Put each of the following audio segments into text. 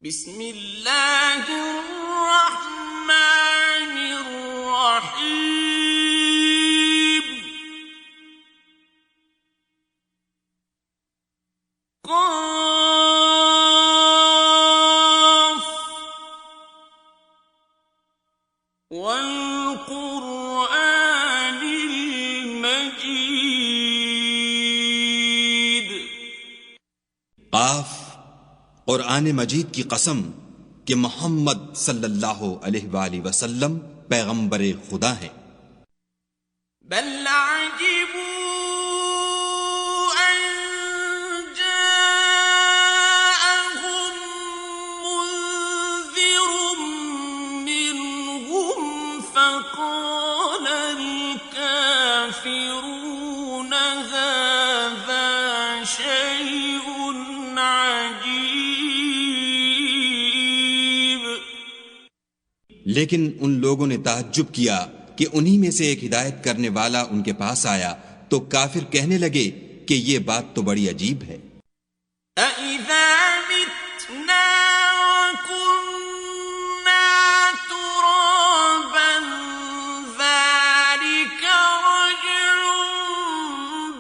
بسم اللہ الرحمن الرحیم قاف والقرآن المجید۔ قاف، قرآن مجید کی قسم کہ محمد صلی اللہ علیہ وآلہ وسلم پیغمبر خدا ہیں۔ بل عجبوا ان جاءهم منذر منهم فقال الكافرون هذا شيء عجيب۔ لیکن ان لوگوں نے تعجب کیا کہ انہی میں سے ایک ہدایت کرنے والا ان کے پاس آیا تو کافر کہنے لگے کہ یہ بات تو بڑی عجیب ہے۔ أَإِذَا مِتْنَا وَكُنَّا تُرَابًا ذَلِكَ رَجْعٌ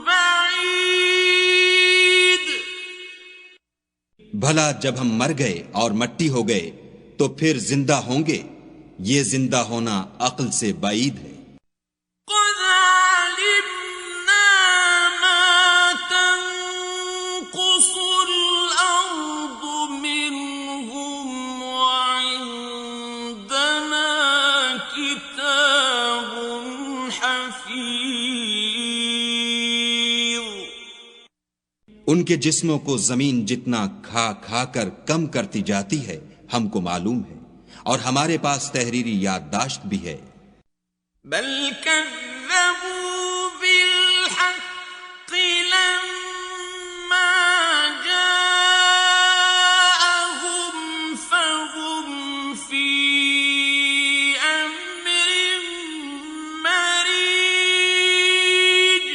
بَعِيدٌ۔ بھلا جب ہم مر گئے اور مٹی ہو گئے تو پھر زندہ ہوں گے؟ یہ زندہ ہونا عقل سے بعید ہے۔ قَدْ عَلِمْنَا مَا تَنقُصُ الْأَرْضُ مِنْهُمْ وَعِندَنَا كِتَابٌ حَفِيظٌ۔ ان کے جسموں کو زمین جتنا کھا کھا کر کم کرتی جاتی ہے ہم کو معلوم ہے، اور ہمارے پاس تحریری یادداشت بھی ہے۔ بل كذبوا بالحق لما جاءهم فهم في أمر مريج۔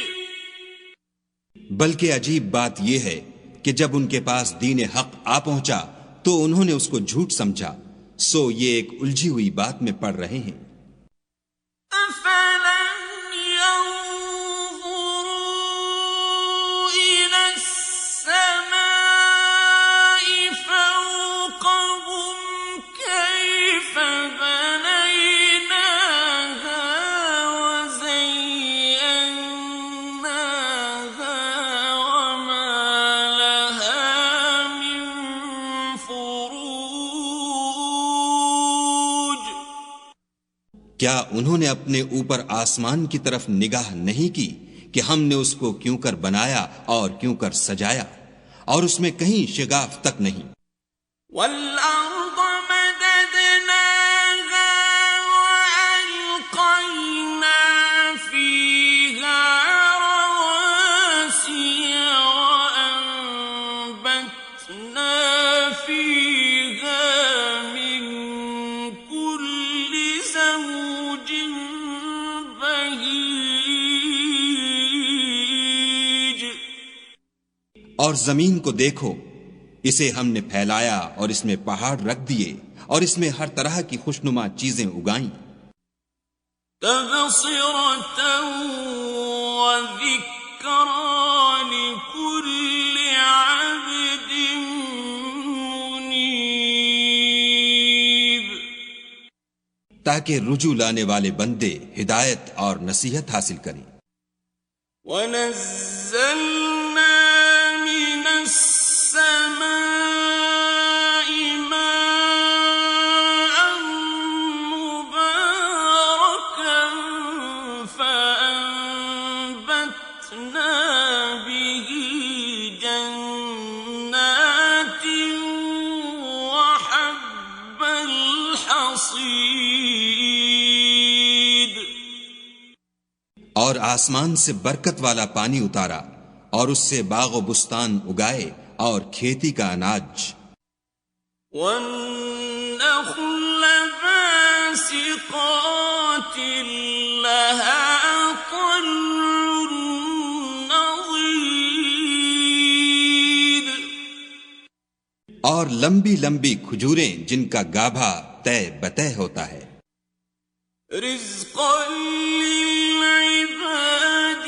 بلکہ عجیب بات یہ ہے کہ جب ان کے پاس دین حق آ پہنچا تو انہوں نے اس کو جھوٹ سمجھا، سو یہ ایک الجھی ہوئی بات میں پڑ رہے ہیں۔ أفلم ينظروا إلى السماء فوقهم كيف بنيناها وزيناها وما لها من فروج۔ کیا انہوں نے اپنے اوپر آسمان کی طرف نگاہ نہیں کی کہ ہم نے اس کو کیوں کر بنایا اور کیوں کر سجایا، اور اس میں کہیں شگاف تک نہیں۔ وَالْأَرْضَ مَدَدْنَاهَا وَأَلْقَيْنَا فِيهَا رَوَاسِيَ وَأَنبَتْنَا فِيهَا مِن كُلِّ زَوْجٍ بَهِيجٍ۔ اور زمین کو دیکھو، اسے ہم نے پھیلایا اور اس میں پہاڑ رکھ دیے اور اس میں ہر طرح کی خوشنما چیزیں اگائیں۔ تَبْصِرَةً وَذِكْرَىٰ لِكُلِّ عَبْدٍ مُنِيبٍ۔ تاکہ رجوع لانے والے بندے ہدایت اور نصیحت حاصل کریں۔ وَنَزَّلْنَا مِنَ السَّمَاءِ مَاءً مُبَارَكًا فَأَنبَتْنَا بِهِ جَنَّاتٍ وَحَبَّ الْحَصِيدِ۔ اور آسمان سے برکت والا پانی اتارا اور اس سے باغ و بستان اگائے اور کھیتی کا اناج۔ وَالنَّخْلَ بَاسِقَاتٍ لَهَا طَلْعٌ نَضِيدٌ۔ اور لمبی لمبی کھجوریں جن کا گابھا طے بطے ہوتا ہے. رزقا للعباد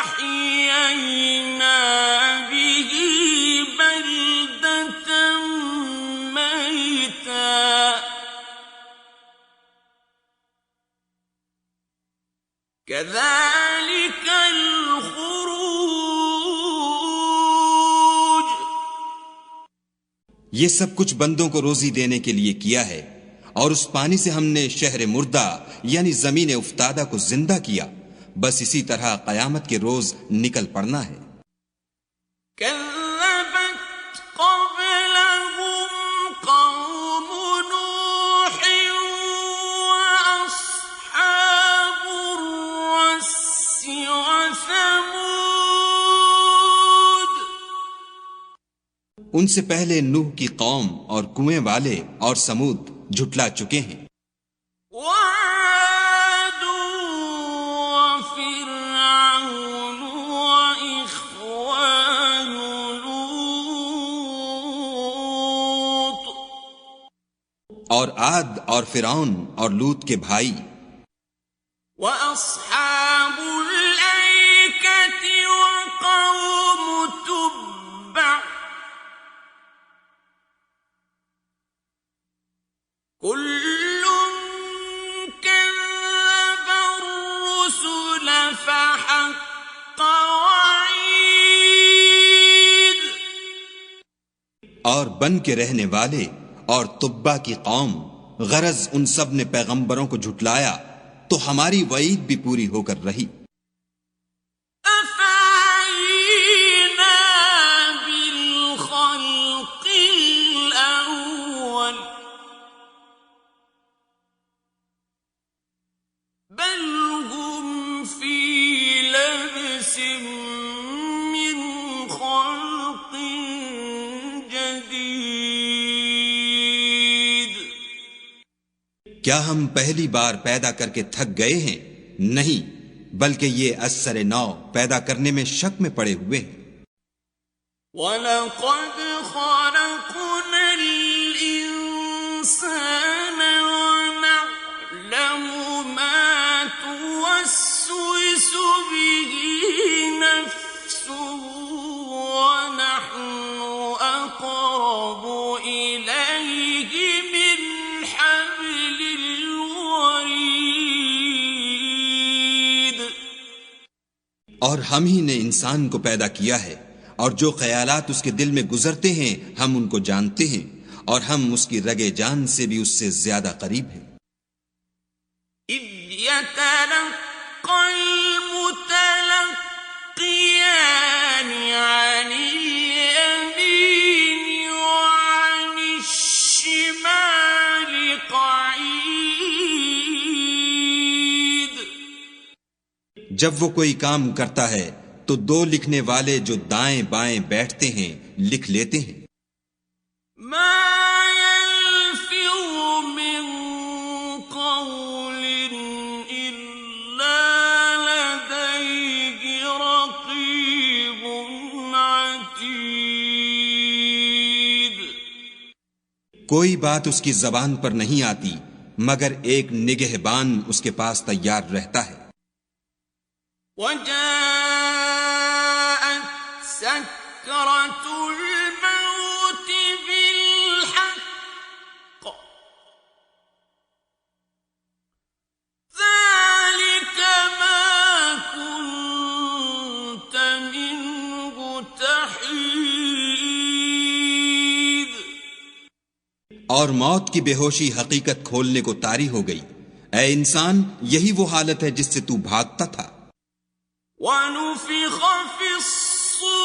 وأحيينا به بلدة ميتا كذلك الخروج. یہ سب کچھ بندوں کو روزی دینے کے لیے کیا ہے، اور اس پانی سے ہم نے شہر مردہ یعنی زمین افتادہ کو زندہ کیا. بس اسی طرح قیامت کے روز نکل پڑنا ہے. كذبت قبلهم قوم نوح وأصحاب الرس وثمود. ان سے پہلے نوح کی قوم اور کنویں والے اور سمود جھٹلا چکے ہیں. وعاد وفرعون وإخوان لوط. اور عاد اور فرعون اور لوط کے بھائی. وأصحاب الأيكة وقوم تبع كل كذب الرسل فحق وعيد. اور بن کے رہنے والے اور تبا کی قوم، غرض ان سب نے پیغمبروں کو جھٹلایا تو ہماری وعید بھی پوری ہو کر رہی. أفعينا بالخلق الأول بل هم في لبس من خلق جديد. کیا ہم پہلی بار پیدا کر کے تھک گئے ہیں؟ نہیں، بلکہ یہ اثر نو پیدا کرنے میں شک میں پڑے ہوئے ہیں. وَلَقَدْ خَلَقْنَا الْإِنسَانَ وَنَعْلَمُ مَا تُوَسْوِسُ بِهِ نَفْسُهُ وَنَحْنُ أَقْرَبُ إِلَيْهِ مِنْ حَبْلِ الْوَرِيدِ. اور ہم ہی نے انسان کو پیدا کیا ہے، اور جو خیالات اس کے دل میں گزرتے ہیں ہم ان کو جانتے ہیں، اور ہم اس کی رگے جان سے بھی اس سے زیادہ قریب ہیں. إِذْ يَتَلَقَّى الْمُتَلَقِّيَانِ عَنِ الْيَمِينِ وَعَنِ الشِّمَالِ قَعِيدٌ. جب وہ کوئی کام کرتا ہے تو دو لکھنے والے جو دائیں بائیں بیٹھتے ہیں لکھ لیتے ہیں. مَا يَلْفِظُ مِن قَوْلٍ إِلَّا لَدَيْهِ رَقِيبٌ عَتِيدٌ. کوئی بات اس کی زبان پر نہیں آتی مگر ایک نگہبان اس کے پاس تیار رہتا ہے. وَجَاءَتْ سَكْرَةُ الْمَوْتِ بِالْحَقِّ ذَلِكَ مَا كُنتَ مِنْهُ تَحِيدُ. اور موت کی بے ہوشی حقیقت کھولنے کو طاری ہو گئی. اے انسان، یہی وہ حالت ہے جس سے تو بھاگتا تھا. وَنُفِخَ فِي الصُّورِ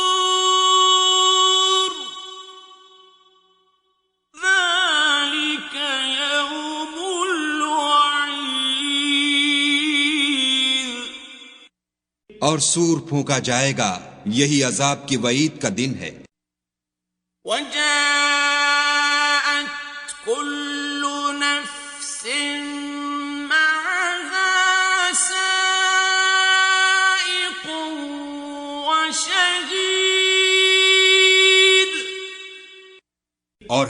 ذَلِكَ يَوْمُ الْوَعِيدِ. اور سور پھونکا جائے گا، یہی عذاب کی وعید کا دن ہے. وَجَاءَتْ كُلُّ نَفْسٍ مَعَهَا سَائِقٌ وَشَهِيدٌ.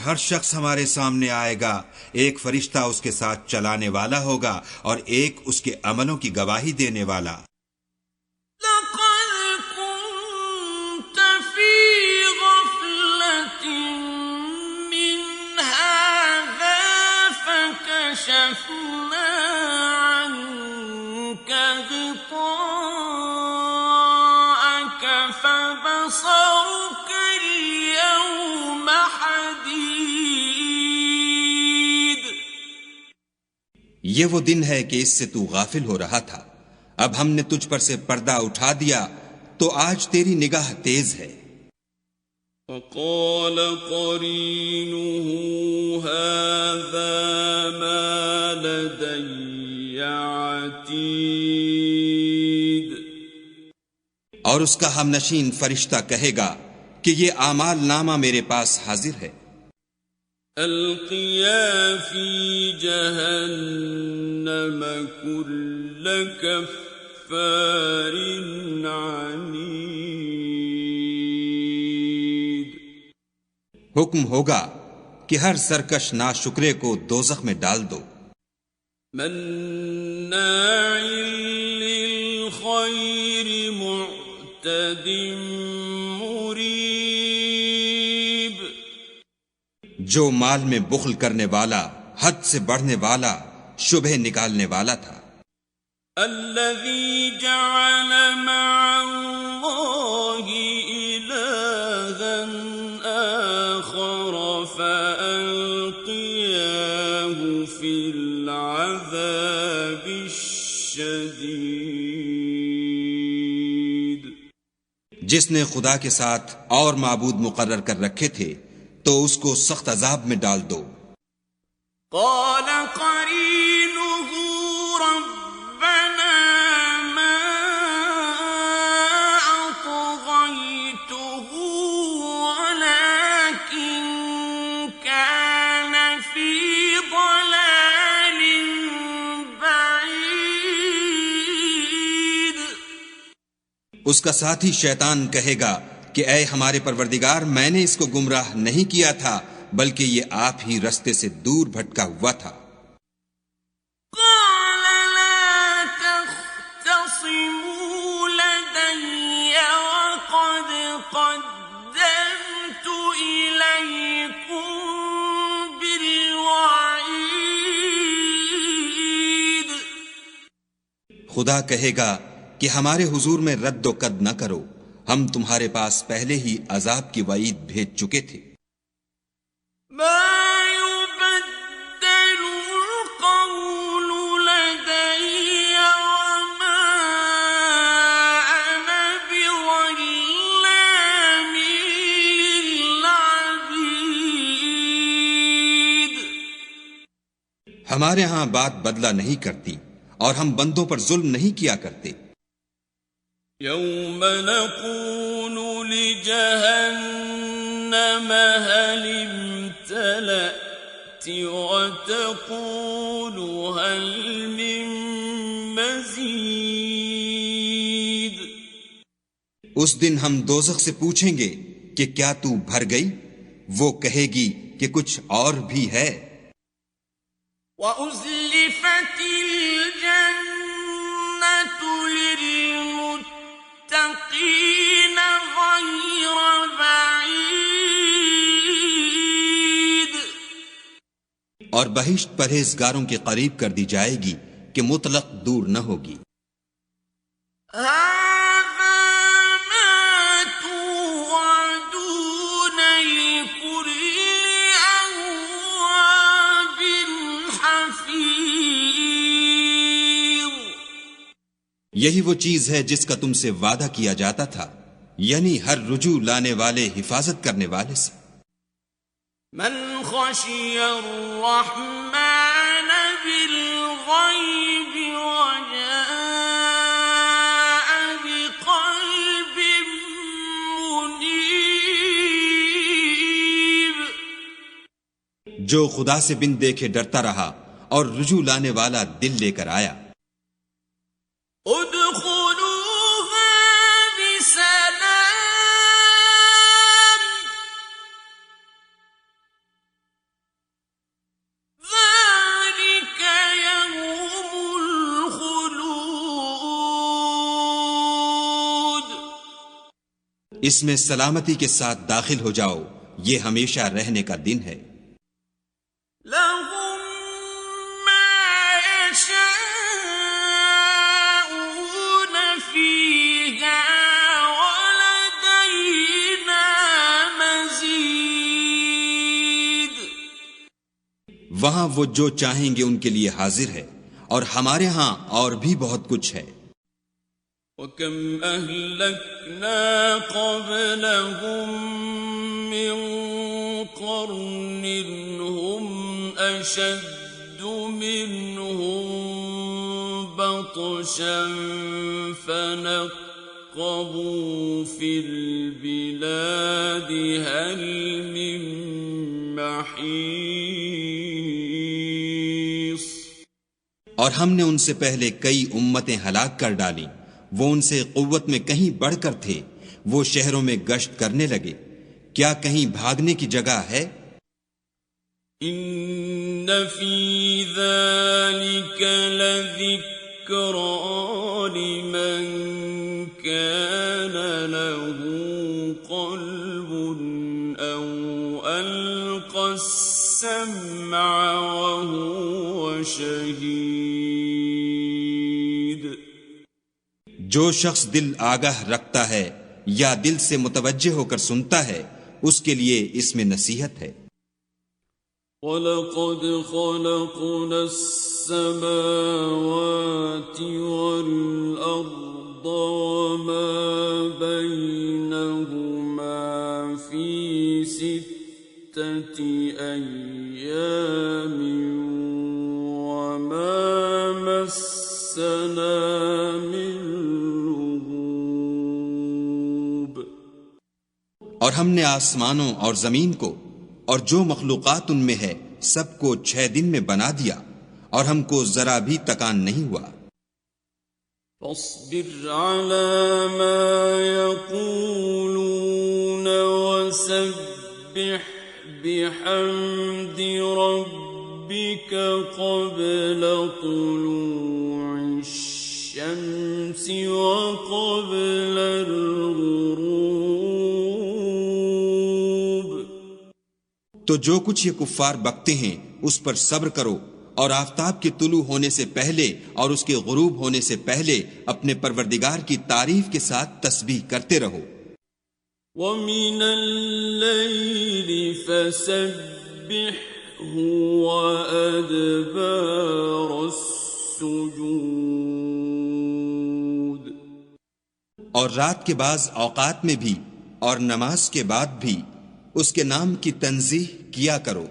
ہر شخص ہمارے سامنے آئے گا، ایک فرشتہ اس کے ساتھ چلانے والا ہوگا اور ایک اس کے عملوں کی گواہی دینے والا۔ فكشفنا عنك غطاءك فبصرك اليوم حديد۔ یہ وہ دن ہے کہ اس سے تو غافل ہو رہا تھا، اب ہم نے تجھ پر سے پردہ اٹھا دیا تو آج تیری نگاہ تیز ہے۔ وقال قرينه هذا ما لدي عتيد۔ اور اس کا ہم نشین فرشتہ کہے گا کہ یہ اعمال نامہ میرے پاس حاضر ہے۔ القيا في جهنم كل كفار عنيد۔ حکم ہوگا کہ ہر سرکش ناشکرے کو دوزخ میں ڈال دو۔ مناع للخير معتد مريب۔ جو مال میں بخل کرنے والا، حد سے بڑھنے والا، شبہ نکالنے والا تھا۔ الذي جعل مع الله إلها آخر فألقياه في العذاب الشديد۔ جس نے خدا کے ساتھ اور معبود مقرر کر رکھے تھے تو اس کو سخت عذاب میں ڈال دو۔ قال قرينه ربنا ما أطغيته ولكن كان في ضلال بعيد۔ اس کا ساتھی شیطان کہے گا کہ اے ہمارے پروردگار، میں نے اس کو گمراہ نہیں کیا تھا بلکہ یہ آپ ہی رستے سے دور بھٹکا ہوا تھا۔ قال لا تختصموا لدي وقد قدمت إليكم بالوعيد۔ خدا کہے گا کہ ہمارے حضور میں رد و قد نہ کرو، ہم تمہارے پاس پہلے ہی عذاب کی وعید بھیج چکے تھے۔ ما يبدل القول لدي وما أنا بظلام للعبيد۔ ہمارے ہاں بات بدلہ نہیں کرتی اور ہم بندوں پر ظلم نہیں کیا کرتے۔ يوم نقول لجهنم هل امتلأت وتقول هل من مزيد۔ اس دن ہم دوزخ سے پوچھیں گے کہ کیا تو بھر گئی؟ وہ کہے گی کہ کچھ اور بھی ہے۔ وَأُزْلِفَتِ الْجَنَّةُ لِلْمُتَّقِينَ غَيْرَ بَعِيدٍ۔ اور بہشت پرہیزگاروں کے قریب کر دی جائے گی کہ مطلق دور نہ ہوگی۔ یہی وہ چیز ہے جس کا تم سے وعدہ کیا جاتا تھا، یعنی ہر رجوع لانے والے حفاظت کرنے والے سے۔ من خشی الرحمن بالغیب وجاء بقلب منیب۔ جو خدا سے بن دیکھے ڈرتا رہا اور رجوع لانے والا دل لے کر آیا۔ ادخلوها بسلام اس میں سلامتی کے ساتھ داخل ہو جاؤ، یہ ہمیشہ رہنے کا دن ہے۔ لهم ما يشاءون فيها ولدينا مزيد۔ وہاں وہ جو چاہیں گے ان کے لیے حاضر ہے، اور ہمارے ہاں اور بھی بہت کچھ ہے۔ وَكَمْ أَهْلَكْنَا قَبْلَهُمْ مِنْ قَرْنٍ هُمْ أَشَدُّ مِنْهُمْ بَطْشًا فَنَقَّبُوا فِي الْبِلَادِ هَلْ مِنْ مَحِيصٍ۔ اور ہم نے ان سے پہلے کئی امتیں ہلاک کر ڈالیں، وہ ان سے قوت میں کہیں بڑھ کر تھے، وہ شہروں میں گشت کرنے لگے، کیا کہیں بھاگنے کی جگہ ہے؟ ان فی ذلک لذکرى لمن کان له قلب او القى السمع وهو شہید۔ جو شخص دل آگاہ رکھتا ہے یا دل سے متوجہ ہو کر سنتا ہے، اس کے لیے اس میں نصیحت ہے۔ وَلَقَدْ خَلَقْنَا السَّمَاوَاتِ وَالْأَرْضَ وَمَا بَيْنَهُمَا فِي سِتَّةِ أَيَّامٍ وَمَا مَسَّنَا مِن لُغُوبٍ۔ اور ہم نے آسمانوں اور زمین کو اور جو مخلوقات ان میں ہے سب کو 6 دن میں بنا دیا، اور ہم کو ذرا بھی تکان نہیں ہوا۔ فاصبر على ما يقولون وسبح بحمد ربك قبل طلوع الشمس وقبل الغروب۔ تو جو کچھ یہ کفار بکتے ہیں اس پر صبر کرو، اور آفتاب کے طلوع ہونے سے پہلے اور اس کے غروب ہونے سے پہلے اپنے پروردگار کی تعریف کے ساتھ تسبیح کرتے رہو۔ وَمِنَ اللَّيْلِ فَسَبِّحْهُ وَأَدْبَارَ السُّجُودِ۔ اور رات کے بعض اوقات میں بھی اور نماز کے بعد بھی اس کے نام کی تنزیح کیا کرو۔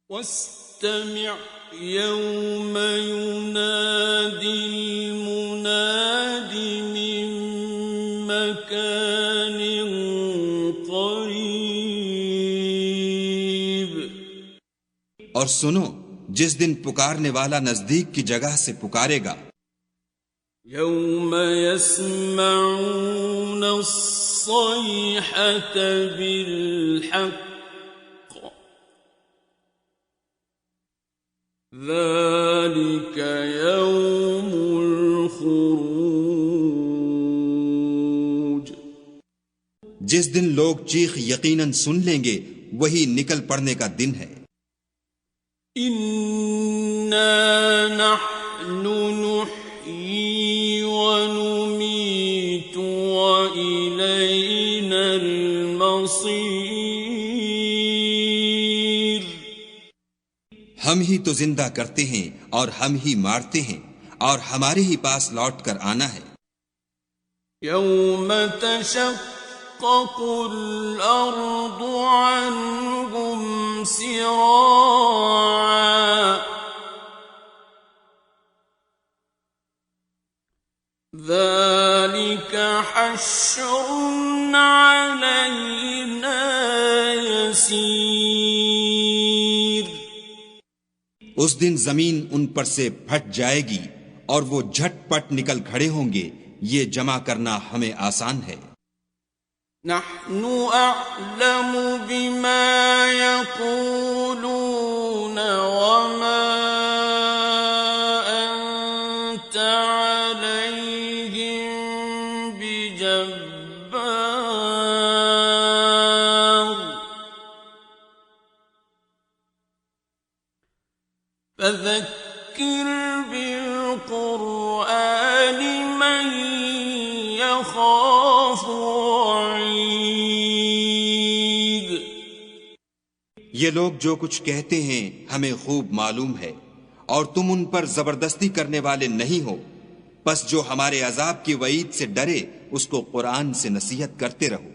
وَاسْتَمِعْ يَوْمَ يُنَادِ الْمُنَادِ مِن مَّكَانٍ قَرِيبٍ۔ اور سنو جس دن پکارنے والا نزدیک کی جگہ سے پکارے گا۔ يَوْمَ يَسْمَعُونَ الصَّيْحَةَ بِالْحَقِّ ذَلِكَ يَوْمُ الْخُرُوجِ۔ جس دن لوگ چیخ یقیناً سن لیں گے وہی نکل پڑنے کا دن ہے۔ إِنَّا نَحْنُ نُحْيِي وَنُمِيتُ وَإِلَيْنَا الْمَصِيرُ۔ ہم ہی تو زندہ کرتے ہیں اور ہم ہی مارتے ہیں، اور ہمارے ہی پاس لوٹ کر آنا ہے۔ يَوْمَ تَشَقَّقُ الْأَرْضُ عَنْهُمْ سِرَاعًا ذَلِكَ حَشْرٌ عَلَيْنَا يَسِيرٌ۔ اس دن زمین ان پر سے پھٹ جائے گی اور وہ جھٹ پٹ نکل کھڑے ہوں گے، یہ جمع کرنا ہمیں آسان ہے۔ نحن أعلم بما يقولون وما أنت عليهم بجبار۔ فذكر بالقرآن من يخاف وعيد. یہ لوگ جو کچھ کہتے ہیں ہمیں خوب معلوم ہے، اور تم ان پر زبردستی کرنے والے نہیں ہو، بس جو ہمارے عذاب کی وعید سے ڈرے اس کو قرآن سے نصیحت کرتے رہو.